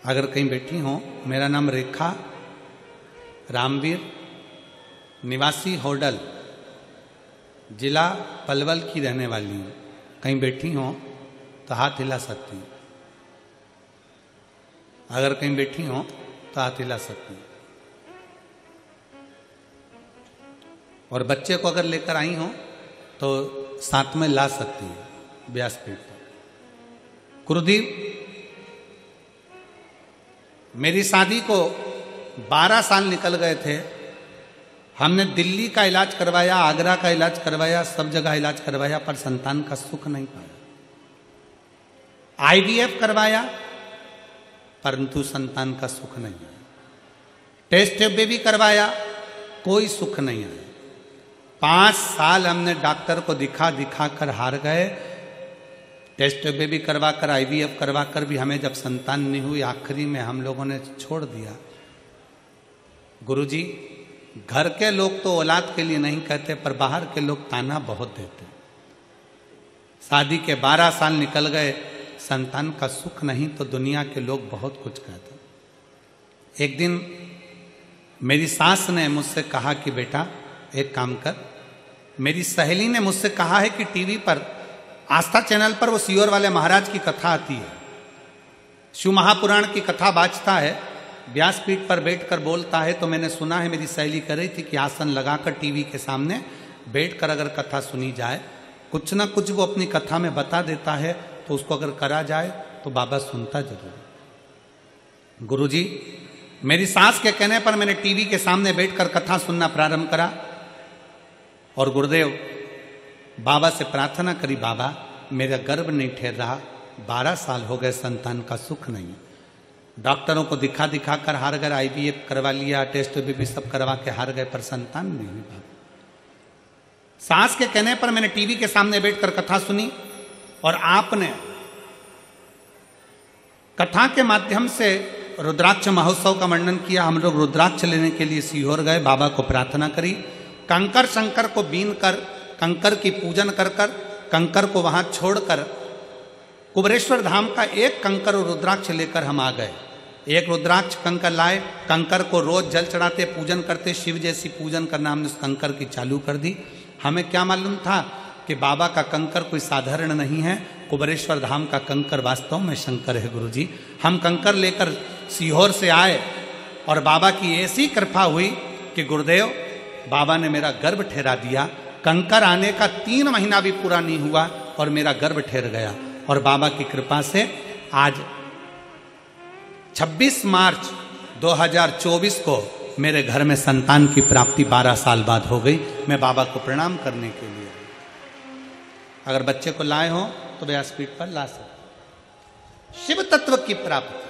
अगर कहीं बैठी हो, मेरा नाम रेखा रामवीर, निवासी होडल, जिला पलवल की रहने वाली हूँ। कहीं बैठी हो तो हाथ हिला सकती हूँ। अगर कहीं बैठी हो तो हाथ हिला सकती हूँ। और बच्चे को अगर लेकर आई हो तो साथ में ला सकती है व्यासपीठ पर। गुरुदेव, मेरी शादी को 12 साल निकल गए थे। हमने दिल्ली का इलाज करवाया, आगरा का इलाज करवाया, सब जगह इलाज करवाया, पर संतान का सुख नहीं पाया। आईवीएफ करवाया, परंतु संतान का सुख नहीं आया। टेस्ट ट्यूब भी करवाया, कोई सुख नहीं आया। 5 साल हमने डॉक्टर को दिखा कर हार गए। टेस्ट ट्यूब भी करवाकर, आईवीएफ करवाकर भी हमें जब संतान नहीं हुई, आखिरी में हम लोगों ने छोड़ दिया। गुरुजी, घर के लोग तो औलाद के लिए नहीं कहते, पर बाहर के लोग ताना बहुत देते। शादी के 12 साल निकल गए, संतान का सुख नहीं, तो दुनिया के लोग बहुत कुछ कहते। एक दिन मेरी सास ने मुझसे कहा कि बेटा एक काम कर। मेरी सहेली ने मुझसे कहा है कि टीवी पर, आस्था चैनल पर वो सीहोर वाले महाराज की कथा आती है, शिव महापुराण की कथा बाजता है, व्यासपीठ पर बैठकर बोलता है। तो मैंने सुना है, मेरी सहेली कह रही थी कि आसन लगाकर टीवी के सामने बैठकर अगर कथा सुनी जाए, कुछ ना कुछ वो अपनी कथा में बता देता है, तो उसको अगर करा जाए तो बाबा सुनता जरूर। गुरुजी, मेरी सास के कहने पर मैंने टीवी के सामने बैठकर कथा सुनना प्रारंभ करा। और गुरुदेव, बाबा से प्रार्थना करी, बाबा मेरा गर्भ नहीं ठहर रहा, 12 साल हो गए, संतान का सुख नहीं। डॉक्टरों को दिखा कर हार गए, आईवीएफ करवा लिया, टेस्ट भी सब करवा के हार गए, पर संतान नहीं हुई। बाबा, सास के कहने पर मैंने टीवी के सामने बैठकर कथा सुनी, और आपने कथा के माध्यम से रुद्राक्ष महोत्सव का वर्णन किया। हम लोग रुद्राक्ष लेने के लिए सीहोर गए, बाबा को प्रार्थना करी, कंकर शंकर को बीन कर, कंकर की पूजन कर कंकर को वहां छोड़कर कुबरेश्वर धाम का एक कंकर और रुद्राक्ष लेकर हम आ गए। एक रुद्राक्ष कंकर लाए, कंकर को रोज जल चढ़ाते, पूजन करते, शिव जैसी पूजन करना हमने उस कंकर की चालू कर दी। हमें क्या मालूम था कि बाबा का कंकर कोई साधारण नहीं है, कुबरेश्वर धाम का कंकर वास्तव में शंकर है। गुरुजी, हम कंकर लेकर सीहोर से आए, और बाबा की ऐसी कृपा हुई कि गुरुदेव, बाबा ने मेरा गर्भ ठहरा दिया। कंकर आने का 3 महीना भी पूरा नहीं हुआ और मेरा गर्भ ठहर गया। और बाबा की कृपा से आज 26 मार्च 2024 को मेरे घर में संतान की प्राप्ति 12 साल बाद हो गई। मैं बाबा को प्रणाम करने के लिए, अगर बच्चे को लाए हो तो व्यासपीठ पर ला सकते। शिव तत्व की प्राप्ति